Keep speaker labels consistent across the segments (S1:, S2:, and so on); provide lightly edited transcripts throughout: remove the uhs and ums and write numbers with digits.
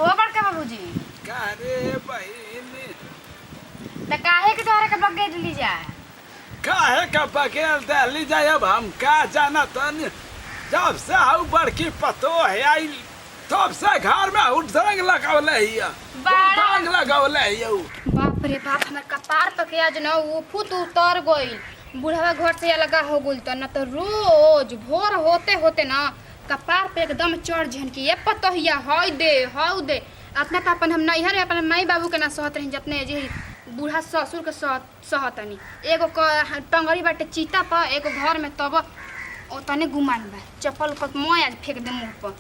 S1: हो बड़का बाबूजी
S2: का रे बहिन
S1: त काहे के तोहरा के बगैर ली जा
S2: काहे का बगैर दहली जाए अब हम का जाना तन जब से हाउ बड़की पतो है आई तब से घर में उठंग लगावले हिया उठंग लगावले हिया
S1: बाप रे बाप हमर कपार पे के आज न वो फुट उतर गइल बुढ़वा घर से लगा हो गइल त न त रोज भोर होते होते न कपार पे एकदम चढ़ झन की ये पतोहिया हई दे हौ दे अपना त अपन हम नैहर अपन माई बाबू के ना सहत रही जतने जे बूढ़ा ससुर के सहतनी एगो टंगरी बाटे चीता पर एगो घर में तब ओतने गुमान बा चप्पल को मोय आज फेंक दे मुंह पर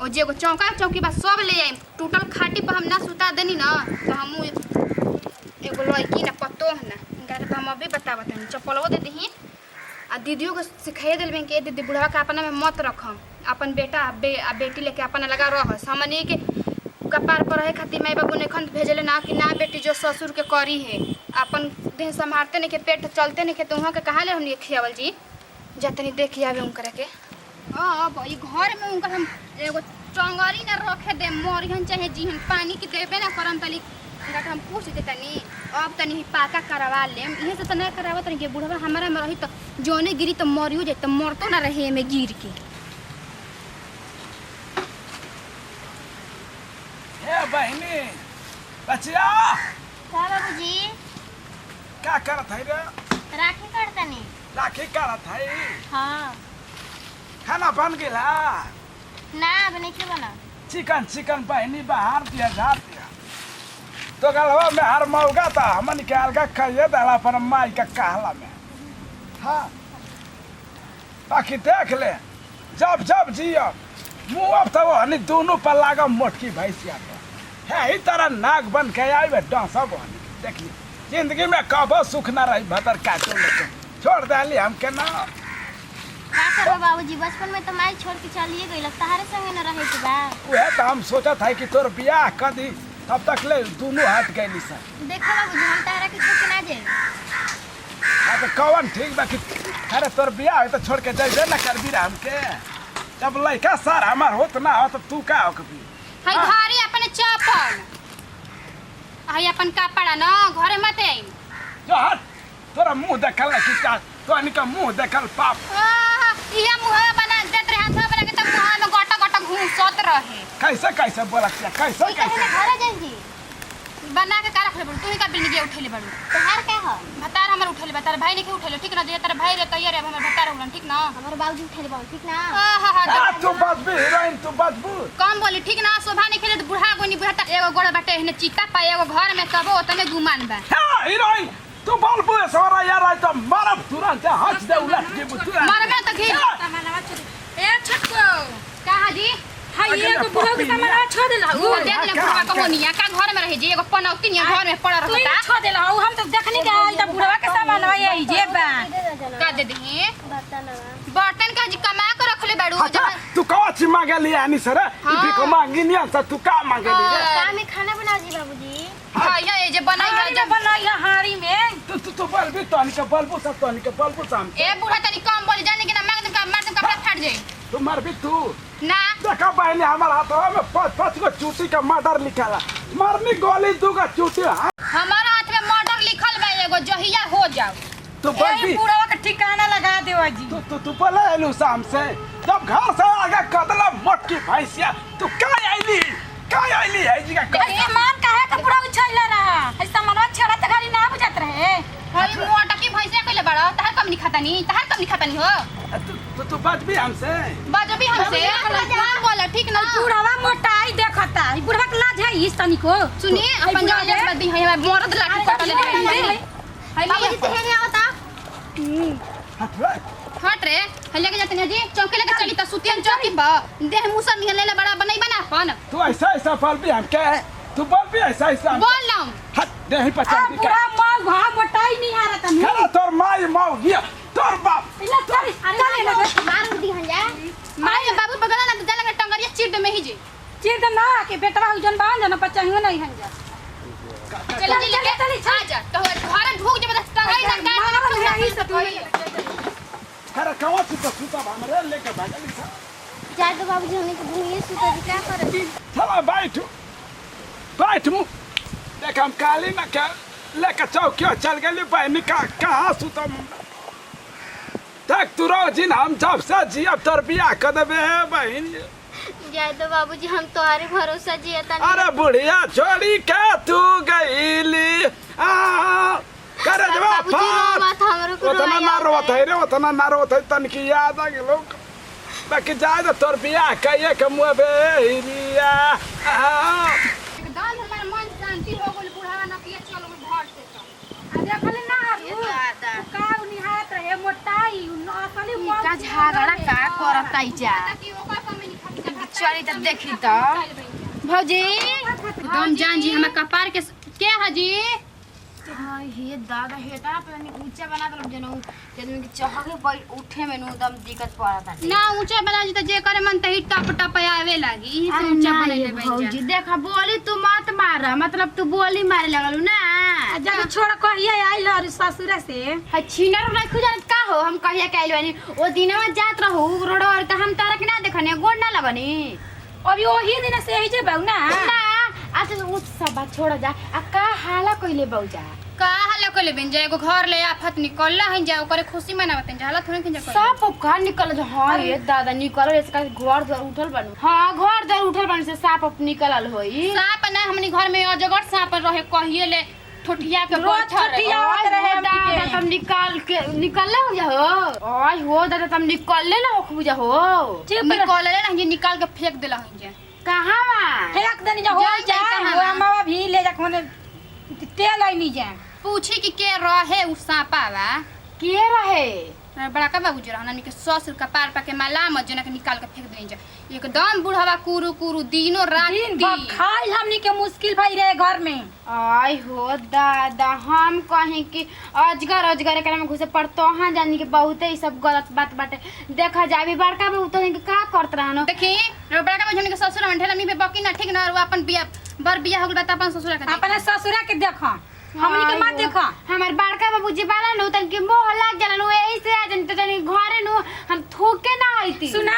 S1: और जे एगो चौका चौकी बा सब ले आई टूटल खाटी पर हम ना सुता देनी ना तो हम एगो लड़की ना पतो है ना इनका तो हम अभी बतावत हनी चप्पलवा दे दही आ दीदियों को सिखाई दिल में के दीदी बुढ़वा के अपना में मत रखम अपन बेटा बेटी लेके अपना लगा रह हमनी के कपार पर रहे खातिर माई बाबू ने खंत भेजले ना कि ना बेटी जो ससुर के करी है अपन देह संभालते नहीं के पेट चलते नहीं के तो वहाँ के कहा ले हमने खियावल जी जतनी देखिए आवे उनकर के अब ई घर में उनकर हम एगो टंगरी ना रखे दे मोरिहन चाहे जीहन पानी की देबे ना करम तली इनका हम पूछ दे तनी अब तनी पाका करवा लेम इहे से त नहीं करावत रही के बुढ़वा हमारा में रही तो जोने गिरी तो मरियो जे तो मरतो ना रहे में गिर के
S2: हे बहिनी बचिया
S3: का बाबूजी
S2: का करत है रे
S3: राखी करतनी
S2: राखी करत है
S3: हाँ
S2: खाना बन गेला
S3: ना बने के बना
S2: चिकन चिकन बहिनी बाहर दिया झाड़ दिया तो गलवा में हर मौगा था हमन के अलगा खाइए दला पर माई का कहला में हाँ बाकी देख ले जब जब जियो मुँह अब तो हनी दोनों पर लागा मोटकी भैंसिया है ही तरह नाक बन के आई बे डांसा बन देख ली जिंदगी में कबो सुख ना रही भतर काटो लेके छोड़ दे हम के ना
S3: का करबो बाबूजी बचपन में तो माई छोड़ के चलिए गई तहारे संगे न रहे के बा
S2: वह तो हम सोचा था कि तोर बियाह कर दी तब तक ले दोनों हाथ गई सर
S3: देखो बाबूजी हम तारा के छोड़ के ना जाए
S2: हाँ तो कौन ठीक बा कि अरे तोर बियाह है तो छोड़ के जाइए ना कर भी हमके जब लड़का सर हमार होत ना हो तो तू का हो कभी
S1: हई घरे अपन चप्पल हई अपन कपड़ा ना घरे मत आई
S2: जो हट तोरा मुंह देखल ना कि का तो इनका मुंह देखल पाप
S1: ये मुंह बना देत रहे हाथ बना के तब मुंह में गोटा गोटा घूसत रहे
S2: कैसे कैसे बोलत कैसे कैसे
S3: घरे जाएंगी
S1: बना के का रखले बड़ तू ही का बिल के उठेले बड़
S3: तहार का हो
S1: भतार हमर उठेले भतार भाई ने के उठेले ठीक ना जे तार भाई रे तैयार है हमर भतार उलन ठीक ना
S3: हमारे बाबूजी उठेले बाबू ठीक ना
S2: हाँ तू बात भी हीरोइन तू बात बू
S1: कम बोली ठीक ना शोभा ने खेले बुढ़ा गोनी बुढ़ा एगो गोड़ बाटे एने चीता पा एगो घर में तबो ओतने गुमान बा
S2: हाँ हीरोइन तू बोल बू सवारा यार आई तो मारब तुरंत हंस दे उलट के बुतु
S1: मार में तो घी ए छटको कहा जी
S4: हाय एगो बुढ़ऊ के सामान छोड़ देला
S1: वो दे दे बुढ़वा कहोनिया का घर में रहे जी एगो पनौतिनिया घर में पड़ा
S4: तू
S1: रहता
S4: छोड़ देला हम तो देखनी के आई त बुढ़वा के सामान आई जे बा
S1: का दे दी
S3: बर्तन
S1: बर्तन का जी कमा के रखले बाड़ू
S2: तू कौन सी मांगे लिया आनी सर भी को मांगी नहीं अंसा तू का मांगे लिया
S3: का में खाना बनाओ जी बाबूजी
S1: हां ये जे बनाई
S4: हारी में बनाई हारी में
S2: तू बोल भी तो अनिका बल्बू सब तो अनिका बल्बू साम
S1: ए बुढ़ा तनी कम बोली जाने के ना मार दम कपड़ा फाट जाए
S2: तू मर भी तू
S1: ना
S2: देखा बहनी हमारा हाथवा में पांच को चूटी का मर्डर लिखा मरनी गोली दूगा चूटी
S1: हमारा हाथ में मर्डर लिखल बा एगो जहिया हो जाओ
S2: तू बोल भी
S4: ए बुढ़वा के ठिकाना लगा देवा जी
S2: तू बोले एलू शाम से जब घर से आगे कदला मोटकी भैंसिया तू का आईली है जी का
S4: ए मान काहे के बुढ़ऊ छैला रहा ऐसा मनवा छड़ा त गाड़ी ना बुझत रहे
S1: हई मोटा की भैंसिया कइले बड़ा तहर कम नहीं खातानी हो
S2: तू बात भी हमसे
S1: बाजो भी हमसे कौन बोला ठीक ना
S4: बुढ़वा मोटाई देखता ई बुढ़वा के लाज है इस तनी को
S1: सुनी अपन जान ले बात भी है मरद लाठी कटले हई
S3: बाबूजी तो है नहीं आवता
S1: हट रे हई लेके जाते जी चौके लेके चली त सुतियन चौकी पर देह मुसर निहल ले बड़ा बनई बना अपन
S2: तू ऐसा बोल भी हम क्या है तू बोल भी ऐसा
S1: बोल ना
S2: हट दे ही पचा दी
S4: बुढ़ा मां घा मोटाई नहीं आ रहा तनी
S2: खेला तोर माई माऊ गया तोर बाप
S4: इला चल चल लगे
S3: मार दी हन जा
S1: माई बाबू बगल ना जा लगे टंगरिया चीर दे में ही जी
S4: चीर दम ना के बेटवा जन बांध जन बच्चा ही नहीं हन जा
S1: चल जी लेके आ जा तो घर ढूक जे बस टंगरी ना
S4: मारल है ई सब
S2: अरे कौन सी तो सूता हमरे लेके भागली सा
S3: जा तो बाबूजी हमने के भूलिए सुता जी क्या करे
S2: चला बैठ बैठ मुँह देख हम काली ना क्या लेकर चौकिया चल गए बहनी कहाँ सुतम देख तू रोजिन हम जब से जी अब तोर बियाह कर देबे बहन
S3: जाए तो बाबूजी हम तुम्हारे भरोसा जिया तनी।
S2: अरे बुढ़िया छोड़ी के तू गईली करे जवा
S3: बाबूजी रो मत हमरो को
S2: उतना ना रोत है रे उतना ना रोत है तन की याद आ गेलो बाकी जाए तो तोर बियाह कहिए के मुँह बे हिरिया
S1: एकदम हमार मन शांति हो गेल बुढ़ावा ना पिए चलो घर से तो
S4: आ देखले ना
S3: ये दादा
S4: का निहारत रहे मोटाई असली मौत
S3: का झगड़ा का करताई जा
S1: ताकि ओकर कमी नहीं खाती
S3: चली त देखी त भौजी
S1: एकदम जान जी हमार कपार के हाजी
S3: हाय हे दादा हेटा पे ऊंचा बना दल जनो तेदमी के चहके पर उठे में एकदम दिक्कत पड़ता
S1: ना ऊंचा बना जी त जे करे मन तही टप टप आवे लागी ई से ऊंचा बने ले
S3: भौजी देखा बोली तू मत मार मतलब तू बोली मारे लगलू ना
S4: जब छोड़ कहिए आइल और ससुर से
S3: है छिनर नहीं खुजान का हो हम कहिया कैल बानी ओ दिनवा जात रहू रोड और त हम तारा के ना देखने गोड़ ना लगनी
S4: अभी वही दिन से ही जे बहु ना
S3: ना अच्छा उस सब बात छोड़ जा आ का हाला कइले बौजा
S1: का हाल कोले बिन जे एगो घर ले आफत निकलला हन जा ओकरे खुशी मनावतन जा हालत थोड़ी खिंजा
S3: सब का निकल जा हां ये दादा निकल इसका घर द्वार उठल बनू हां घर द्वार उठल बन से साप अप निकलल होई
S1: साप ना हमनी घर में अजगर साप रहे कहिए ले ठोठिया के
S4: रोज
S1: बैठल
S4: ठोठियावत रहे हमनी
S3: दादा
S4: के।
S3: तुम निकलले हो जा हो ओय हो दादा तुम निकलले ना हो बुझा हो
S4: चुप
S1: निकल ले ना जे निकाल के फेंक देला हन जे
S3: कहां
S4: फेंक देनी जा हो
S1: जा,
S4: जा
S1: कहाँ?
S4: वो मावा भी ले जा कोने तेल आई नहीं जा
S1: पूछी कि के रहे उ सापावा
S3: के रहे
S1: बड़ा का बाबू जरा हमनी के ससुर कपार पे के माला मत जना के निकाल के फेंक देनी जा एकदम बुढ़ावा कुरु कुरु दिनो रात
S4: दिन भर खाइल हमनी के मुश्किल भई रहे घर में
S3: आय हो दादा हम कहें कि अजगर अजगर एकरा में घुसे पड़तो हां जानी के बहुत ही सब गलत बात बाटे देखा जाबी बड़का में उतने के का करत रहनो
S1: देखी बड़ा का हमनी के ससुर में ढेला मी पे बकी ना ठीक ना और वो अपन बिया बर बिया हो गल बता अपन ससुर के
S4: अपने ससुरा के देखा हमनी के मत देखा
S3: हमार बड़का बाबूजी बाला नु तन के मोह लाग जाला नु एही से आ जन तनी घरे नु हम थूके ना आईती
S4: सुना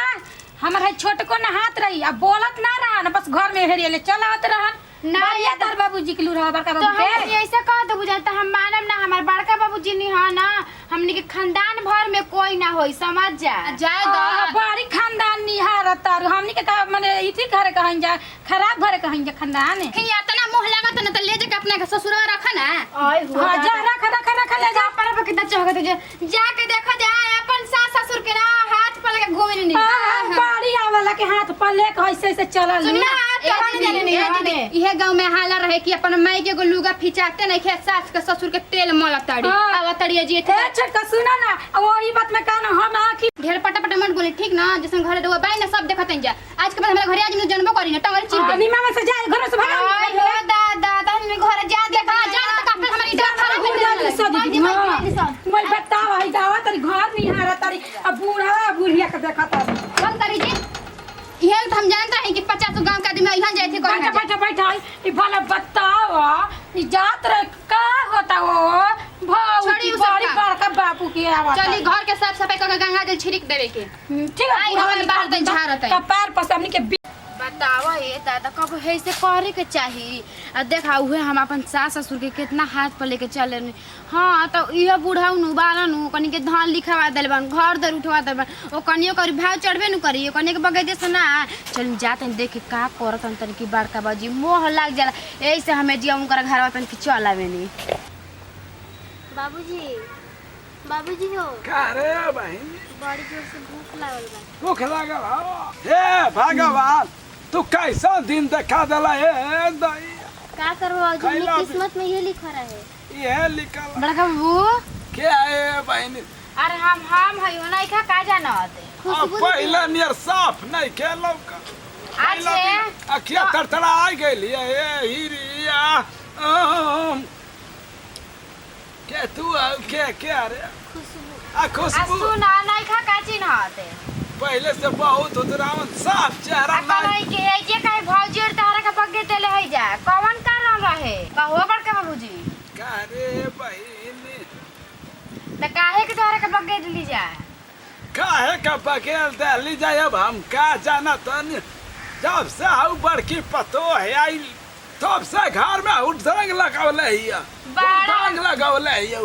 S4: हमर है छोटको ना हाथ रही अब बोलत ना रहा ना बस घर में हेरिए ले चलावत रहन
S3: ना
S4: बढ़िया तार बाबूजी के लूरा बड़का
S3: तो
S4: बाबू
S3: हम
S4: के
S3: ऐसा कह तो बुझाता हम मानब ना हमार बड़का बाबूजी नहीं है ना हमनी के खानदान भर में कोई ना होई समझ जा
S1: जाए दो
S4: बड़ी खानदान निहार तार हमनी के का माने इथी घर कहन जा खराब घर कहन जा खानदान
S1: कि इतना मोह लागत ना त ले जा के अपना के ससुर में रखा ना
S3: आय हो
S4: हां जा रख ले जा
S3: पर कितना चाहत जे जाके देखो जा अपन सास ससुर के ना हाथ पर लगे घूमे नहीं
S4: बड़ी आवाला के हाथ पर ले कैसे ऐसे चलल
S3: सुनना
S1: इहे गांव में हाला रहे कि अपन माई के एगो लुगा फिचाते नहीं खे सास के ससुर के तेल मल तड़ी
S4: हाँ।
S1: अब तड़िए जी
S4: ए छोटका सुना ना वही बात में कहना हम आखी
S1: ढेर पटा मत बोली ठीक ना जैसे घरे रहो बाई ना सब देखत जा आज के बाद हमरा घरे आज में जन्म करी ना टंगर चिर दे
S4: नीमा में से जाए घर से भाग
S3: आय हो दादा तनी घर जा
S1: देखा जा त काफे हमारी इज्जत खराब हो गई
S4: मैं बताओ है जावा तेरी घर निहार तारी अब बूढ़ा बुढ़िया के देखत
S1: कौन करी जी इहे तो हम जानत रही कि 50 गांव के आदमी इहां जाए थे
S4: बैठा
S1: करे
S4: बैठा बैठा ई भला बताओ ई जात रे का होता वो भाऊ
S1: छोड़ी
S4: की
S1: उ
S4: बड़ी
S1: सबका।
S4: बड़का बापू के आवाज
S1: चली घर के साफ सफाई करके गंगा जल छिड़क देवे के
S4: ठीक है
S1: आई हमारे बाहर तक झाड़त है।
S4: कपार पर हमनी के
S3: बतावा ये दादा कब ऐसे करे के चाहिए आ देखा उहे हम अपन सास ससुर के कितना हाथ पर लेके चले हाँ तो इहो बुढ़ाऊ नु बाला नु कनी के धान लिखवा देल बन घर दर उठवा देल बन ओ कनियो करी भाव चढ़बे नु करी कनी के बगैदे से ना चल जाते देख का करत तन की बड़का बाजी मोह लाग जाला ऐसे हमें जिया उनकर घर तन की चल आवे नी बाबूजी हो
S2: का रे बहन
S3: बड़ी जोर से भूख लागल बा
S2: भूख लागल हे भगवान तू कैसा दिन देखा दिला हे दई
S3: का करबो बाबूजी
S2: खैला भी।
S3: किस्मत में ये लिखा रहे
S2: ये लिखल
S3: बड़का बाबू
S2: क्या है बहन
S3: अरे हम है ओना का जाना होते
S2: अब पहले नियर साफ नहीं के लौका
S3: अच्छे
S2: अखिया तरतड़ा आ गई ये हिरिया के तू के रे आ खुशबू
S3: सुना नहीं का चिन्ह होते
S2: पहले से बहुत उतरावन साफ चेहरा नहीं
S3: नहीं के जे कहे भौजी और तारा का पगे तेले है जा कौन कारण रहे कहो बड़का बाबूजी
S2: का रे बहन
S3: त काहे के तारा का पगे दिली जा
S2: काहे का बगेल दहली जाए अब हम का जाना तन जब से हाउ बड़की पतो है आई तब से घर में उठंग लगावले हिया उठंग लगावले हिया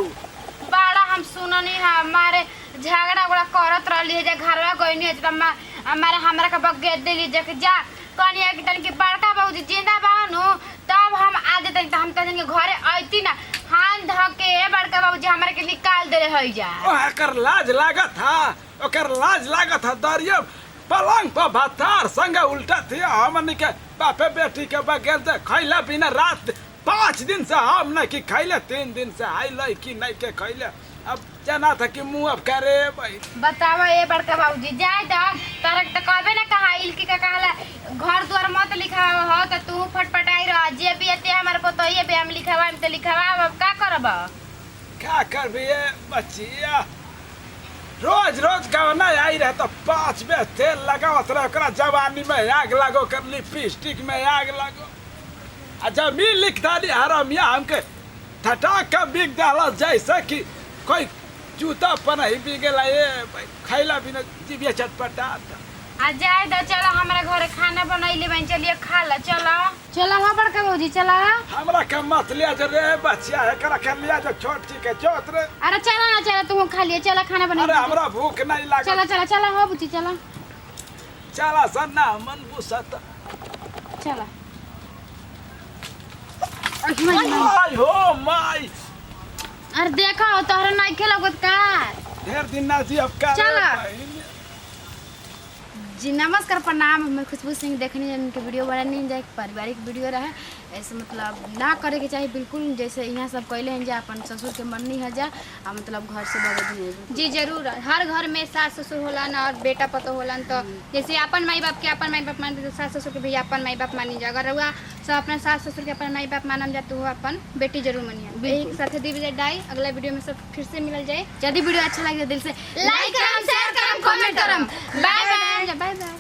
S3: बड़ा हम सुननी है हमारे झगड़ा उगड़ा करत रहली है जे घरवा गइनी है त हमारे हमरा के बगे देली जे कि जा कनी एक तन के बड़का बाबूजी जिंदा बानु तब हम आ जेते त हम तन के घरे आइती ना हाथ धके बड़का बाबूजी हमरा के निकाल देले हई जा
S2: ओकर लाज लागत था ओकर लाज लागत था दरिया पलंग पर भातार संग उल्टा थी हमन के बापे बेटी के बगैर दे खैला बिना रात 5 दिन से हम नहीं कि खैले 3 दिन से आई लड़की नहीं के खैले अब जाना था कि मुंह अब करे भाई
S3: बतावा ए बड़का बाबूजी जाए त तरक त कहबे ना कहा इलकी का कहला घर द्वार मत लिखावा हो त तू फटफटाई रह जे भी एते हमर पतोइए पे हम लिखावा हम त लिखावा अब का करब
S2: क्या करबी बच्चिया रोज रोज गवना आई रहे तो 5 बे तेल लगावत रहे ओकरा जवानी में आग लगो कर लिपस्टिक में आग लगो आ जब मी लिख दाली हरामिया हमके ठटा के बिक डाला जैसे कि कोई जूता पर ही बिगेला ये खैला बिना जीविया चटपटाता
S3: आ जाए द चलो हमरा घरे खाना बनैले बन चलिए खा ला चलो चलो हो बड़का बाबूजी चलो
S2: हमरा के मत लिया जो रे बच्चिया है करा के लिया जो छोटी के जोत रे
S3: अरे चलो ना चलो तुम खा लिए चलो खाना बना
S2: अरे हमरा भूख नहीं लागत
S3: चलो चलो चलो हो बुची चलो
S2: चला सन्ना मन बुसत
S3: चलो
S2: माय हो माय
S3: अरे देखो तोहरा नहीं खेलगत का
S2: ढेर दिन ना जी अब का
S3: चला। जी नमस्कार प्रणाम मैं खुशबू सिंह देखने उनके वीडियो बड़ा नहीं जाए पारिवारिक वीडियो रहे ऐसे मतलब ना करे के चाहिए बिल्कुल जैसे यहाँ सब कहले हैं जा अपन ससुर के मन नहीं है जा मतलब घर से बगल
S1: जी जरूर हर घर में सास ससुर होलन और बेटा पतो होलन तो जैसे अपन माई बाप के अपन माई बाप मानते तो सास ससुर के भी अपन माई बाप मानी जा अगर हुआ सब अपने सास ससुर के अपन माई बाप मानम जा तो अपन बेटी जरूर मानिए एक साथ दी बजे डाई अगला वीडियो में सब फिर से मिल जाए
S3: यदि वीडियो अच्छा लगे दिल से
S1: लाइक करम शेयर करम कमेंट करम बाय बाय
S3: बाय बाय।